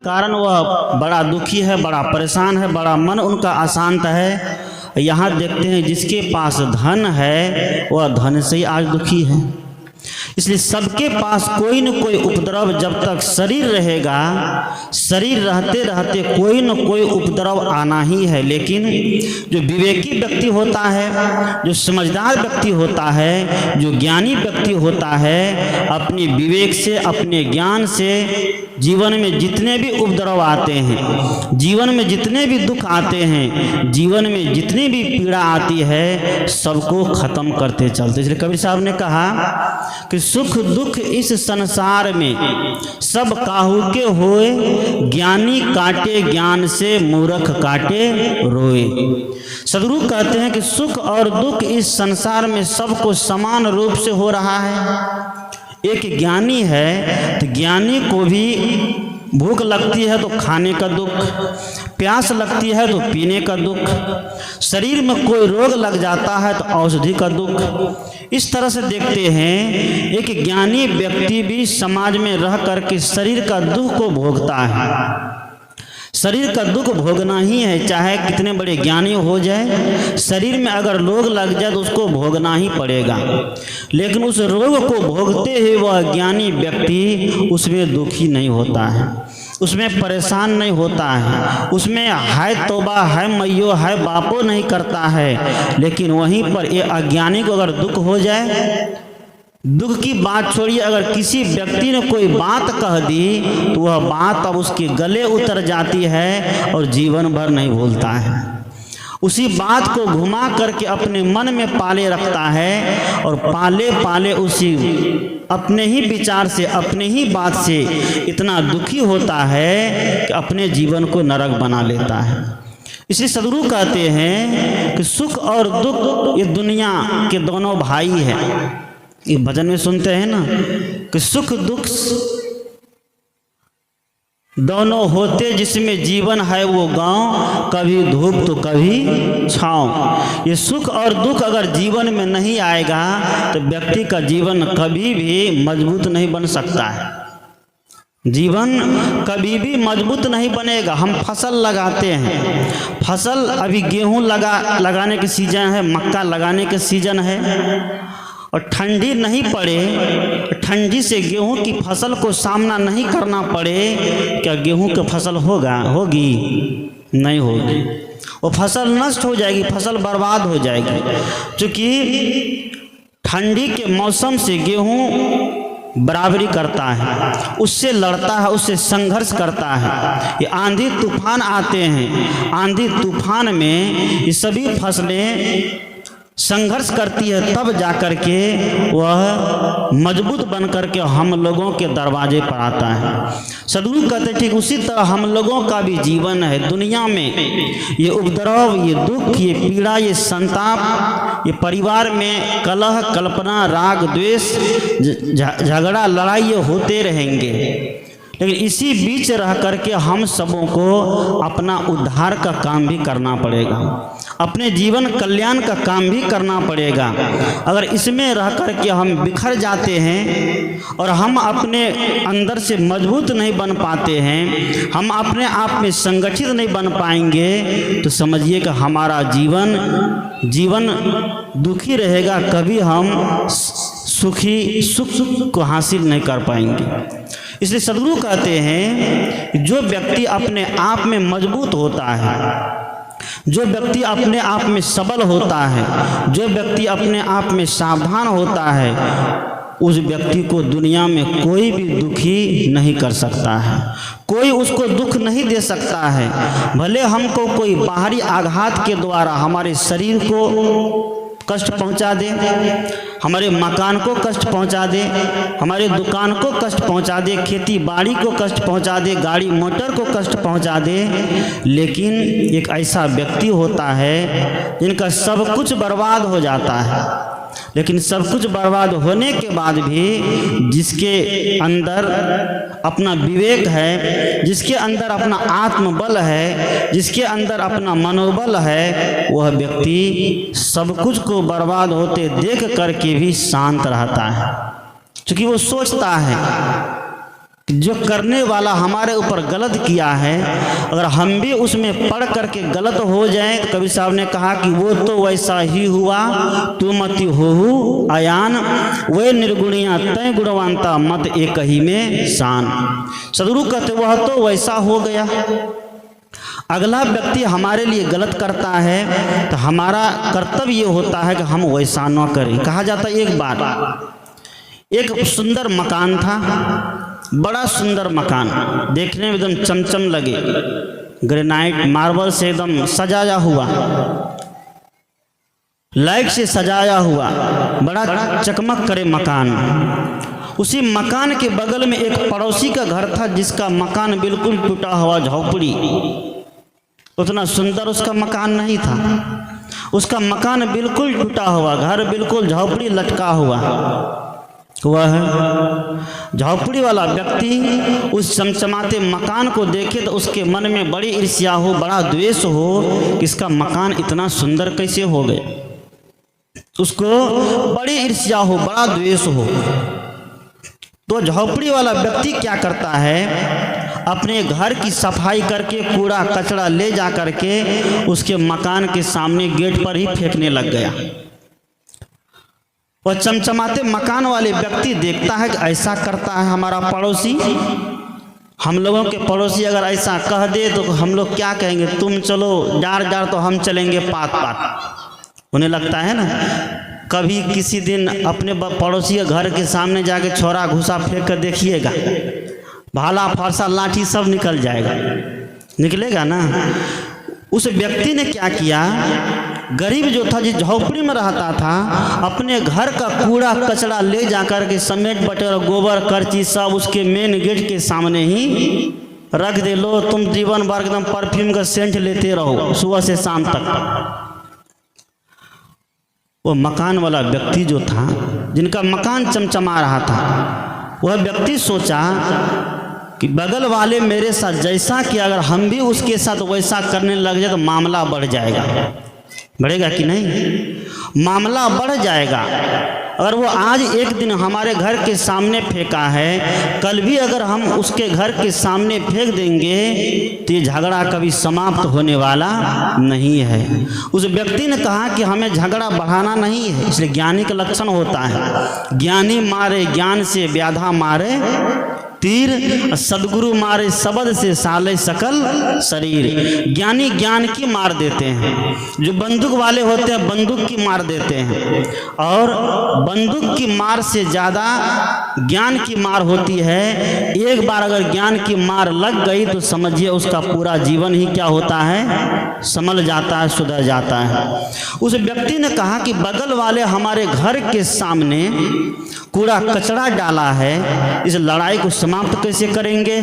कारण वह बड़ा दुखी है, बड़ा परेशान है, बड़ा मन उनका अशांत है। यहाँ देखते हैं जिसके पास धन है वह धन से ही आज दुखी है। इसलिए सबके पास कोई न कोई उपद्रव, जब तक शरीर रहेगा, शरीर रहते रहते कोई न कोई उपद्रव आना ही है। लेकिन जो विवेकी व्यक्ति होता है, जो समझदार व्यक्ति होता है, जो ज्ञानी व्यक्ति होता है, अपने विवेक से, अपने ज्ञान से जीवन में जितने भी उपद्रव आते हैं, जीवन में जितने भी दुख आते हैं, जीवन में जितनी भी पीड़ा आती है, सबको खत्म करते चलते। इसलिए कबीर साहब ने कहा कि सुख दुख इस संसार में सब काहू के होए, ज्ञानी काटे ज्ञान से, मूर्ख काटे रोए। सदगुरु कहते हैं कि सुख और दुख इस संसार में सबको समान रूप से हो रहा है। एक ज्ञानी है तो ज्ञानी को भी भूख लगती है तो खाने का दुख, प्यास लगती है तो पीने का दुख, शरीर में कोई रोग लग जाता है तो औषधि का दुख। इस तरह से देखते हैं एक ज्ञानी व्यक्ति भी समाज में रह करके शरीर का दुख को भोगता है। शरीर का दुख भोगना ही है, चाहे कितने बड़े ज्ञानी हो जाए, शरीर में अगर रोग लग जाए तो उसको भोगना ही पड़ेगा। लेकिन उस रोग को भोगते हुए वह ज्ञानी व्यक्ति उसमें दुखी नहीं होता है, उसमें परेशान नहीं होता है, उसमें हाय तौबा, हाय मैयो, हाय बापो नहीं करता है। लेकिन वहीं पर ये अज्ञानी को अगर दुख हो जाए, दुख की बात छोड़िए, अगर किसी व्यक्ति ने कोई बात कह दी तो वह बात अब उसके गले उतर जाती है और जीवन भर नहीं भूलता है। उसी बात को घुमा करके अपने मन में पाले रखता है और पाले पाले उसी अपने ही विचार से, अपने ही बात से इतना दुखी होता है कि अपने जीवन को नरक बना लेता है। इसी सदगुरु कहते हैं कि सुख और दुख ये दुनिया के दोनों भाई हैं। ये भजन में सुनते हैं ना कि सुख दुख दोनों होते जिसमें जीवन है वो गांव, कभी धूप तो कभी छाँव। ये सुख और दुख अगर जीवन में नहीं आएगा तो व्यक्ति का जीवन कभी भी मजबूत नहीं बन सकता है। जीवन कभी भी मजबूत नहीं बनेगा। हम फसल लगाते हैं, फसल अभी गेहूं लगाने के सीजन है, मक्का लगाने के सीजन है, और ठंडी नहीं पड़े, ठंडी से गेहूं की फसल को सामना नहीं करना पड़े, क्या गेहूं की फसल होगी? नहीं होगी। वो फसल नष्ट हो जाएगी, फसल बर्बाद हो जाएगी। क्योंकि ठंडी के मौसम से गेहूं बराबरी करता है, उससे लड़ता है, उससे संघर्ष करता है। ये आंधी तूफान आते हैं, आंधी तूफान में ये सभी फसलें संघर्ष करती है, तब जाकर के वह मजबूत बन करके हम लोगों के दरवाजे पर आता है। सदगुरु कहते ठीक उसी तरह हम लोगों का भी जीवन है। दुनिया में ये उपद्रव, ये दुख, ये पीड़ा, ये संताप, ये परिवार में कलह, कल्पना, राग, द्वेष, झगड़ा, लड़ाई ये होते रहेंगे। लेकिन इसी बीच रह करके हम सबों को अपना उद्धार का काम भी करना पड़ेगा, अपने जीवन कल्याण का काम भी करना पड़ेगा। अगर इसमें रह करके हम बिखर जाते हैं और हम अपने अंदर से मजबूत नहीं बन पाते हैं, हम अपने आप में संगठित नहीं बन पाएंगे, तो समझिए कि हमारा जीवन दुखी रहेगा। कभी हम सुख को हासिल नहीं कर पाएंगे। इसलिए सदगुरु कहते हैं जो व्यक्ति अपने आप में मजबूत होता है, जो व्यक्ति अपने आप में सबल होता है, जो व्यक्ति अपने आप में सावधान होता है, उस व्यक्ति को दुनिया में कोई भी दुखी नहीं कर सकता है, कोई उसको दुख नहीं दे सकता है। भले हमको कोई बाहरी आघात के द्वारा हमारे शरीर को कष्ट पहुंचा दे, हमारे मकान को कष्ट पहुंचा दे, हमारे दुकान को कष्ट पहुंचा दे, खेती बाड़ी को कष्ट पहुंचा दे, गाड़ी मोटर को कष्ट पहुंचा दे, लेकिन एक ऐसा व्यक्ति होता है जिनका सब कुछ बर्बाद हो जाता है, लेकिन सब कुछ बर्बाद होने के बाद भी जिसके अंदर अपना विवेक है, जिसके अंदर अपना आत्मबल है, जिसके अंदर अपना मनोबल है, वह व्यक्ति सब कुछ को बर्बाद होते देख करके भी शांत रहता है। क्योंकि वो सोचता है जो करने वाला हमारे ऊपर गलत किया है, अगर हम भी उसमें पढ़ करके गलत हो जाएं, तो कबीर साहब ने कहा कि वो तो वैसा ही हुआ तू मति होहु अयान, वे निर्गुणिया तय गुणवंता मत एक ही में शान। सदगुरु कहते वह तो वैसा हो गया। अगला व्यक्ति हमारे लिए गलत करता है तो हमारा कर्तव्य ये होता है कि हम वैसा न करें। कहा जाता है एक बार एक सुंदर मकान था, बड़ा सुंदर मकान, देखने में एकदम चमचम लगे, ग्रेनाइट मार्बल से एकदम सजाया हुआ, लाइट से सजाया हुआ, बड़ा चकमक करे मकान। उसी मकान के बगल में एक पड़ोसी का घर था जिसका मकान बिल्कुल टूटा हुआ, झोपड़ी, उतना सुंदर उसका मकान नहीं था। उसका मकान बिल्कुल टूटा हुआ, घर बिल्कुल झोपड़ी लटका हुआ। वह झोपड़ी वाला व्यक्ति उस चमचमाते मकान को देखे तो उसके मन में बड़ी ईर्ष्या हो, बड़ा द्वेष हो कि इसका मकान इतना सुंदर कैसे हो गए। उसको बड़ी ईर्ष्या हो, बड़ा द्वेष हो। तो झोपड़ी वाला व्यक्ति क्या करता है, अपने घर की सफाई करके कूड़ा कचरा ले जा करके उसके मकान के सामने गेट पर ही फेंकने लग गया। वह चमचमाते मकान वाले व्यक्ति देखता है कि ऐसा करता है हमारा पड़ोसी। हम लोगों के पड़ोसी अगर ऐसा कह दे तो हम लोग क्या कहेंगे, तुम चलो जार जार तो हम चलेंगे पात पात। उन्हें लगता है ना, कभी किसी दिन अपने पड़ोसी के घर के सामने जाके छोरा घुसा फेंक कर देखिएगा, भाला फरसा लाठी सब निकल जाएगा, निकलेगा ना। उस व्यक्ति ने क्या किया, गरीब जो था, जिस झोपड़ी में रहता था, अपने घर का कूड़ा कचरा ले जाकर के समेट बटेर गोबर करची सब उसके मेन गेट के सामने ही रख दे। लो तुम जीवन भर एकदम परफ्यूम का सेंट लेते रहो सुबह से शाम तक। वो मकान वाला व्यक्ति जो था, जिनका मकान चमचमा रहा था, वह व्यक्ति सोचा कि बगल वाले मेरे साथ जैसा कि अगर हम भी उसके साथ वैसा करने लग जाए तो मामला बढ़ जाएगा। बढ़ेगा कि नहीं? मामला बढ़ जाएगा। अगर वो आज एक दिन हमारे घर के सामने फेंका है, कल भी अगर हम उसके घर के सामने फेंक देंगे तो ये झगड़ा कभी समाप्त होने वाला नहीं है। उस व्यक्ति ने कहा कि हमें झगड़ा बढ़ाना नहीं है, इसलिए ज्ञानी का लक्षण होता है, ज्ञानी मारे ज्ञान से व्याधा मारे तीर, सदगुरु मारे शब्द से साले सकल शरीर। ज्ञानी ज्ञान की मार देते हैं, जो बंदूक वाले होते हैं बंदूक की मार देते हैं, और बंदूक की मार से ज़्यादा ज्ञान की मार होती है। एक बार अगर ज्ञान की मार लग गई तो समझिए उसका पूरा जीवन ही क्या होता है, संभल जाता है, सुधर जाता है। उस व्यक्ति ने कहा कि बगल वाले हमारे घर के सामने कूड़ा कचरा डाला है, इस लड़ाई को समाप्त कैसे करेंगे।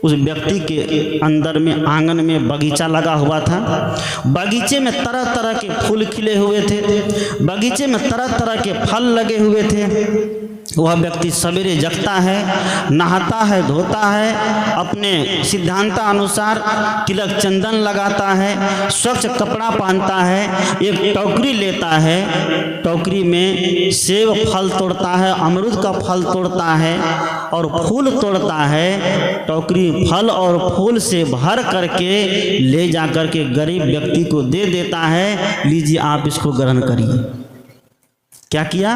उस व्यक्ति के अंदर में आंगन में बगीचा लगा हुआ था, बगीचे में तरह तरह के फूल खिले हुए थे, बगीचे में तरह तरह के फल लगे हुए थे। वह व्यक्ति सवेरे जगता है, नहाता है, धोता है, अपने सिद्धांतानुसार तिलक चंदन लगाता है, स्वच्छ कपड़ा पहनता है, एक टोकरी लेता है, टोकरी में सेब फल तोड़ता है, अमरूद का फल तोड़ता है और फूल तोड़ता है। टोकरी फल और फूल से भर करके ले जा करके गरीब व्यक्ति को दे देता है, लीजिए आप इसको ग्रहण करिए। क्या किया,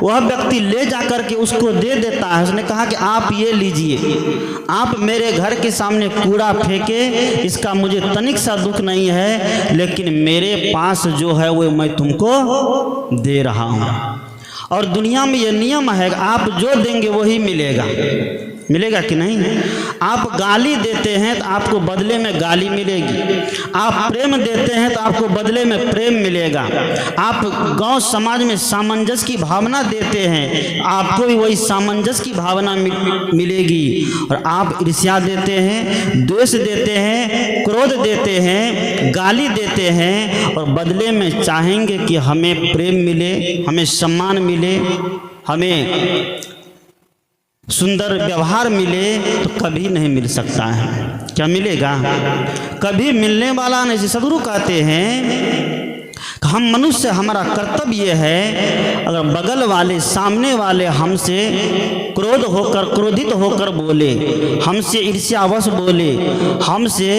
वह व्यक्ति ले जाकर के उसको दे देता है। उसने कहा कि आप ये लीजिए, आप मेरे घर के सामने कूड़ा फेंके, इसका मुझे तनिक सा दुख नहीं है, लेकिन मेरे पास जो है वो मैं तुमको दे रहा हूँ। और दुनिया में ये नियम है, आप जो देंगे वही मिलेगा। मिलेगा कि नहीं? आप गाली देते हैं तो आपको बदले में गाली मिलेगी, आप प्रेम देते हैं तो आपको बदले में प्रेम मिलेगा, आप गांव समाज में सामंजस्य की भावना देते हैं, आपको भी वही सामंजस्य की भावना मिलेगी। और आप ईर्ष्या देते हैं, द्वेष देते हैं, क्रोध देते हैं, गाली देते हैं और बदले में चाहेंगे कि हमें प्रेम मिले, हमें सम्मान मिले, हमें सुंदर व्यवहार मिले, तो कभी नहीं मिल सकता है। क्या मिलेगा? कभी मिलने वाला नहीं। सदगुरु कहते हैं हम मनुष्य, हमारा कर्तव्य है, अगर बगल वाले सामने वाले हमसे क्रोधित होकर बोले, हमसे ईर्ष्यावश बोले, हमसे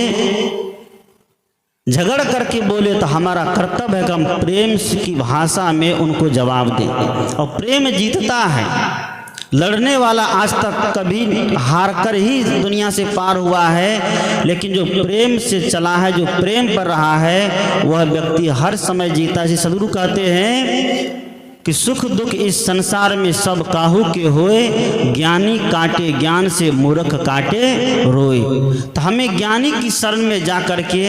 झगड़ करके बोले, तो हमारा कर्तव्य है कि हम प्रेम की भाषा में उनको जवाब दें। और प्रेम जीतता है। लड़ने वाला आज तक कभी हार कर ही दुनिया से पार हुआ है, लेकिन जो प्रेम से चला है, जो प्रेम पर रहा है, वह व्यक्ति हर समय जीता है। सदगुरु कहते हैं कि सुख दुख इस संसार में सब काहू के होए, ज्ञानी काटे ज्ञान से मूर्ख काटे रोए। तो हमें ज्ञानी की शरण में जा कर के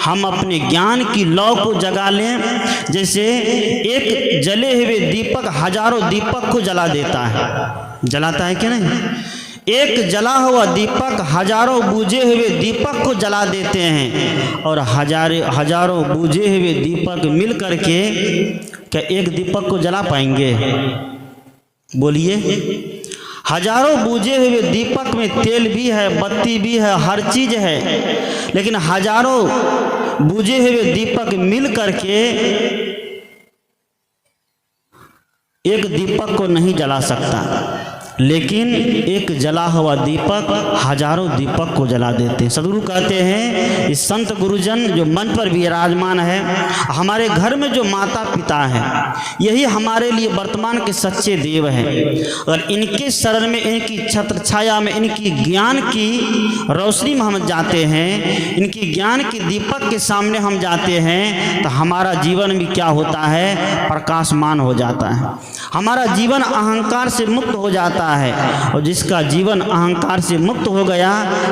हम अपने ज्ञान की लौ को जगा लें। जैसे एक जले हुए दीपक हजारों दीपक को जला देता है, जलाता है कि नहीं? एक जला हुआ दीपक हजारों बुझे हुए दीपक को जला देते हैं, और हजारों बुझे हुए दीपक मिल करके क्या एक दीपक को जला पाएंगे? बोलिए। हजारों बुझे हुए दीपक में तेल भी है, बत्ती भी है, हर चीज है, लेकिन हजारों बुझे हुए दीपक मिल करके एक दीपक को नहीं जला सकता, लेकिन एक जला हुआ दीपक हजारों दीपक को जला देते हैं। सदगुरु कहते हैं इस संत गुरुजन जो मन पर विराजमान है, हमारे घर में जो माता पिता हैं, यही हमारे लिए वर्तमान के सच्चे देव हैं। और इनके शरण में, इनकी छत्र छाया में, इनकी ज्ञान की रोशनी में हम जाते हैं, इनकी ज्ञान के दीपक के सामने हम जाते हैं, तो हमारा जीवन भी क्या होता है? प्रकाशमान हो जाता है। हमारा जीवन अहंकार से मुक्त हो जाता है, और जिसका जीवन अहंकार से मुक्त हो गया,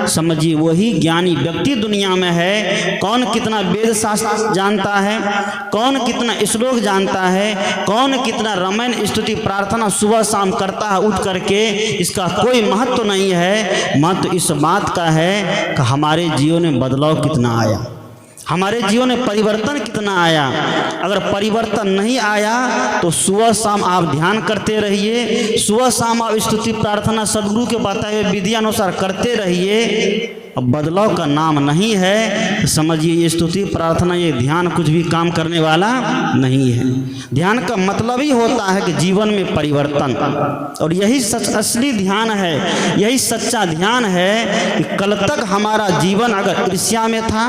समझिए वही ज्ञानी व्यक्ति दुनिया में है। कौन कितना वेद शास्त्र जानता है, कौन कितना श्लोक जानता है, कौन कितना रामायण स्तुति प्रार्थना सुबह शाम करता है उठ करके, इसका कोई महत्व नहीं है। महत्व इस बात का है कि हमारे जीवन में बदलाव कितना आया, हमारे जीवन में परिवर्तन कितना आया। अगर परिवर्तन नहीं आया तो सुबह शाम आप ध्यान करते रहिए, सुबह शाम आप स्तुति प्रार्थना सदगुरु के बताए हुए विधि अनुसार करते रहिए। अब बदलाव का नाम नहीं है तो समझिए ये स्तुति प्रार्थना, ये ध्यान कुछ भी काम करने वाला नहीं है। ध्यान का मतलब ही होता है कि जीवन में परिवर्तन, और यही सच असली ध्यान है, यही सच्चा ध्यान है कि कल तक हमारा जीवन अगर ईर्ष्या में था,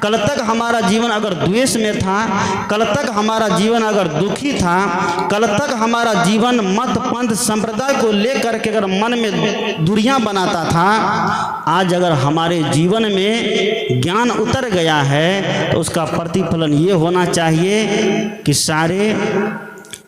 कल तक हमारा जीवन अगर द्वेष में था, कल तक हमारा जीवन अगर दुखी था, कल तक हमारा जीवन मत पंथ संप्रदाय को लेकर के अगर मन में दूरियां बनाता था, आज अगर हमारे जीवन में ज्ञान उतर गया है तो उसका प्रतिफलन ये होना चाहिए कि सारे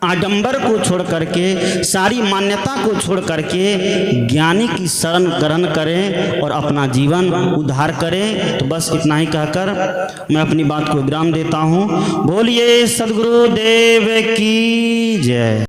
आडंबर को छोड़ करके, सारी मान्यता को छोड़ करके ज्ञानी की शरण ग्रहण करें और अपना जीवन उद्धार करें। तो बस इतना ही कहकर मैं अपनी बात को विराम देता हूँ। बोलिए सद्गुरुदेव की जय।